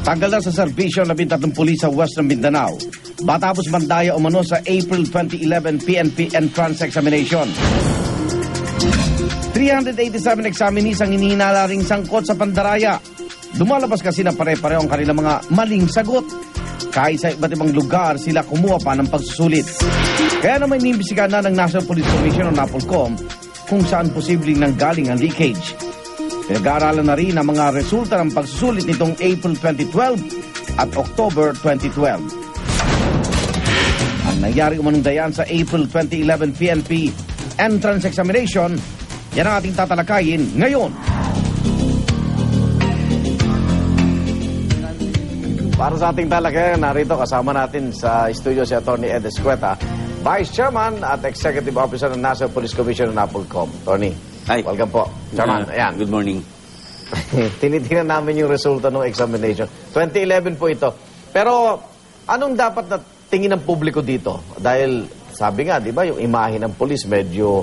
Tanggal na sa serbisyo ang 13 pulis sa Western Mindanao matapos mandaya umano sa April 2011 PNP entrance examination. 387 examinees ang inihinala ring sangkot sa pandaraya. Lumalabas kasi na pare-pareho ang kanilang mga maling sagot. Kahit sa iba't ibang lugar sila kumuha pa ng pagsusulit. Kaya naman inimbestigahan na ng National Police Commission o NAPOLCOM kung saan posibleng nanggaling ang leakage. Pinag-aaralan na rin ang mga resulta ng pagsusulit nitong April 2012 at October 2012. Ang nangyari umanong dayan sa April 2011 PNP entrance examination, yan ang ating tatalakayin ngayon. Para sa ating talakayan, narito kasama natin sa studio si Atty. Ed Escueta, Vice Chairman at Executive Officer ng National Police Commission ng NAPOLCOM. Tony, hi. Welcome po. Chairman, ayan. Good morning. Tinitingnan namin yung resulta ng examination. 2011 po ito. Pero anong dapat na tingin ng publiko dito? Dahil sabi nga, di ba, yung imahe ng police medyo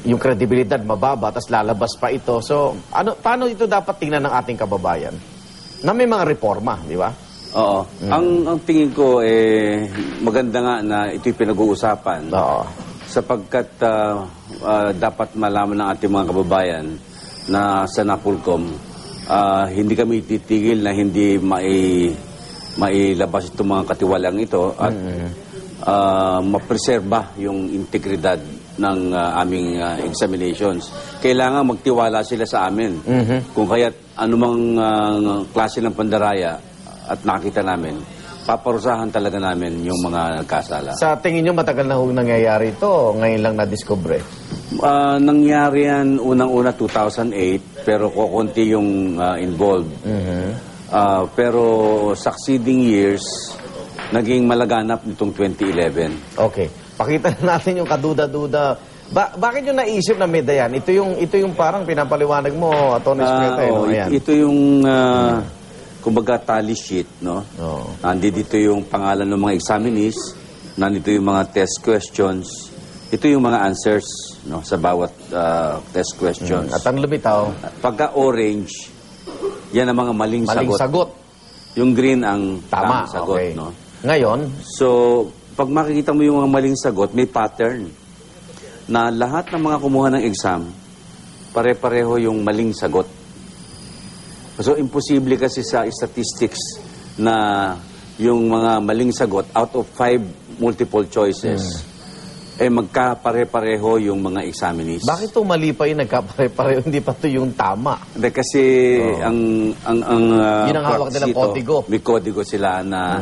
yung credibility mababa, tapos lalabas pa ito. So, paano ito dapat tingnan ng ating kababayan? Na may mga reforma, di ba? Oo. Ang tingin ko, maganda nga na ito'y pinag-uusapan. Oo. Sapagkat dapat malaman ng ating mga kababayan na sa NAPOLCOM, hindi kami titigil na hindi mailabas itong mga katiwalang ito at mapreserba yung integridad ng aming examinations. Kailangan magtiwala sila sa amin. Kung kaya't anumang klase ng pandaraya at nakita namin, paparusahan talaga namin yung mga nagkasala. Sa tingin nyo, matagal na hong nangyayari ito, ngayon lang na-discover? Nangyari yan unang-una 2008, pero kukunti yung involved. Pero succeeding years, naging malaganap nitong 2011. Okay. Pakita na natin yung kaduda-duda. Bakit yung naisip na may dayan? Ito yung parang pinapaliwanag mo, Atty. Escueta. Ito yung kumbaga tally sheet, no? Nandito yung pangalan ng mga examinees, nandito yung mga test questions, ito yung mga answers, no, sa bawat test questions. At ang lumitaw, pagka orange, yan ang mga maling sagot. Yung green ang tamang sagot, okay. No? Ngayon, so pag makikita mo yung mga maling sagot, may pattern na lahat ng mga kumuha ng exam, pare-pareho yung maling sagot. So, imposible kasi sa statistics na yung mga maling sagot, out of 5 multiple choices, magkapare-pareho yung mga examinees. Bakit ito mali pa yung nagkapare-pareho, hindi pa ito yung tama? Hindi, kasi yun ang hawak nilang kodigo. May kodigo sila na,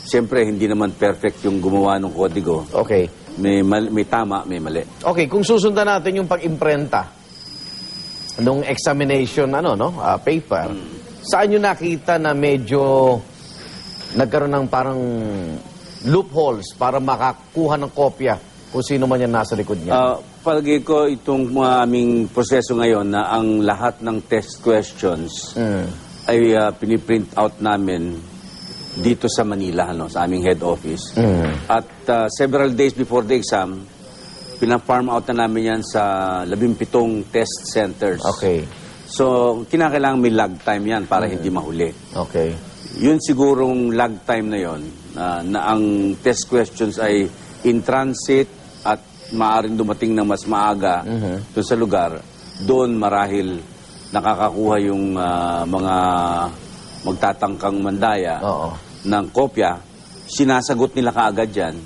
siyempre, hindi naman perfect yung gumawa ng kodigo. Okay. May tama, may mali. Okay, kung susundan natin yung pag-imprenta nung examination paper, saan nyo nakita na medyo nagkaroon ng parang loopholes para makakuha ng kopya kung sino man yan nasa likod niya? Palagi ko itong aming proseso ngayon na ang lahat ng test questions ay piniprint out namin dito sa Manila, sa aming head office. At several days before the exam, pina-farm out na namin yan sa 17 test centers. Okay. So, kinakailangan may lag time yan para hindi mahuli. Okay. Yun sigurong lag time na yon na ang test questions ay in transit at maaaring dumating na mas maaga doon sa lugar. Doon marahil nakakakuha yung mga magtatangkang mandaya ng kopya. Sinasagot nila kaagad yan.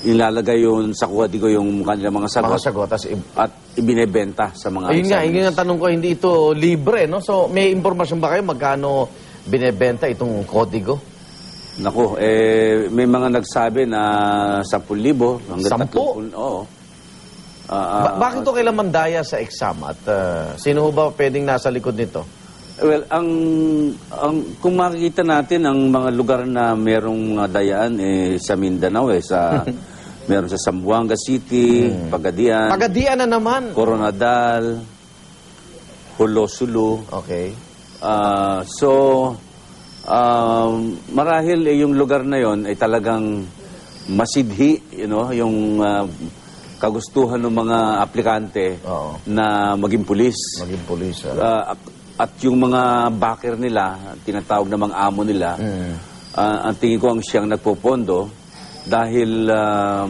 Ilalagay yun sa kodigo yung kanilang mga sagot. At ibinebenta sa mga examiners. Yun nga, tanong ko, hindi ito libre, no? So, may impormasyon ba kayo magkano binebenta itong kodigo? Naku, may mga nagsabi na 10,000 hanggang 30,000. Oo. Bakit ito kailan mandaya sa exam? At sino ba pwedeng nasa likod nito? Well, kung makikita natin ang mga lugar na merong dayaan sa Mindanao, meron sa Zamboanga City, Pagadian. Pagadian na naman. Coronadal, Hulosulu. Okay. Marahil yung lugar na yon ay talagang masidhi, yung kagustuhan ng mga aplikante na maging pulis. Maging pulis. at yung mga backer nila, tinatawag na mga amo nila, ang tingin ko ang siyang nagpopondo dahil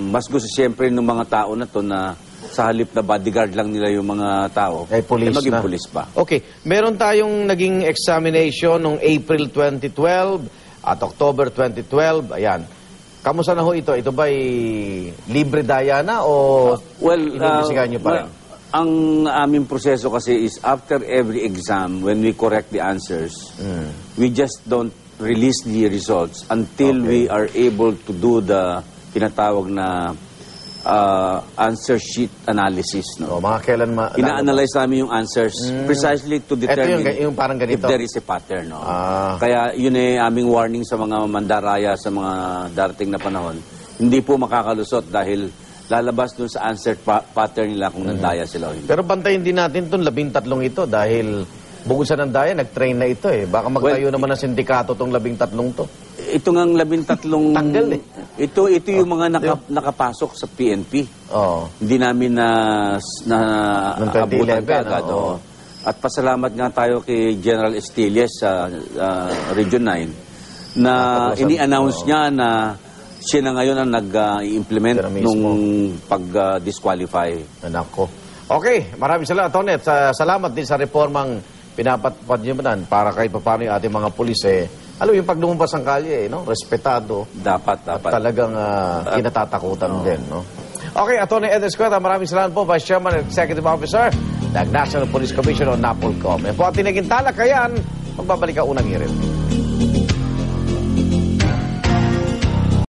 mas gusto siyempre ng mga tao na to na sa halip na bodyguard lang nila yung mga tao, Police maging na. pulis pa. Okay, meron tayong naging examination noong April 2012 at October 2012. Ayan. Kamusta na ho ito? Ito ba'y libre daya na o iniimbestigahan nyo pa rin? Ang aming proseso kasi is after every exam, when we correct the answers, we just don't release the results until we are able to do the tinatawag na answer sheet analysis. No? O, mga kailan Ina-analyze namin yung answers precisely to determine yung parang ganito. if there is a pattern. No? Kaya yun aming warning sa mga mandaraya sa mga darating na panahon. Hindi po makakalusot dahil lalabas dun sa answer pattern nila kung nandaya sila o hindi. Pero bantayin din natin itong 13 ito dahil bukod sa nandaya, nag-train na ito eh. Baka magtayo naman ng sindikato itong 13 to. Ito ngang 13... Tanggal eh. Ito yung mga nakapasok sa PNP. Oo. Hindi namin Noong 2011, abutan kaagad. oo. At pasalamat nga tayo kay General Estilles sa Region 9 na ini-announce niya na siya na ngayon ang nag-implement Siya na mismo. nung pag-disqualify. Anak ko. Okay, maraming salamat, Tonet. Salamat din sa reformang pinapatupad niyo para kahit paano yung ating mga pulis alam mo, yung pag lumabas ang kalye, no? Respetado. Dapat. At talagang kinatatakutan din, no? Okay, Atty. Ed Escueta, maraming salamat po, Vice Chairman and Executive Officer ng National Police Commission o NAPOLCOM. Yan po ating naging talakayan. Magbabalik ang unang hirit.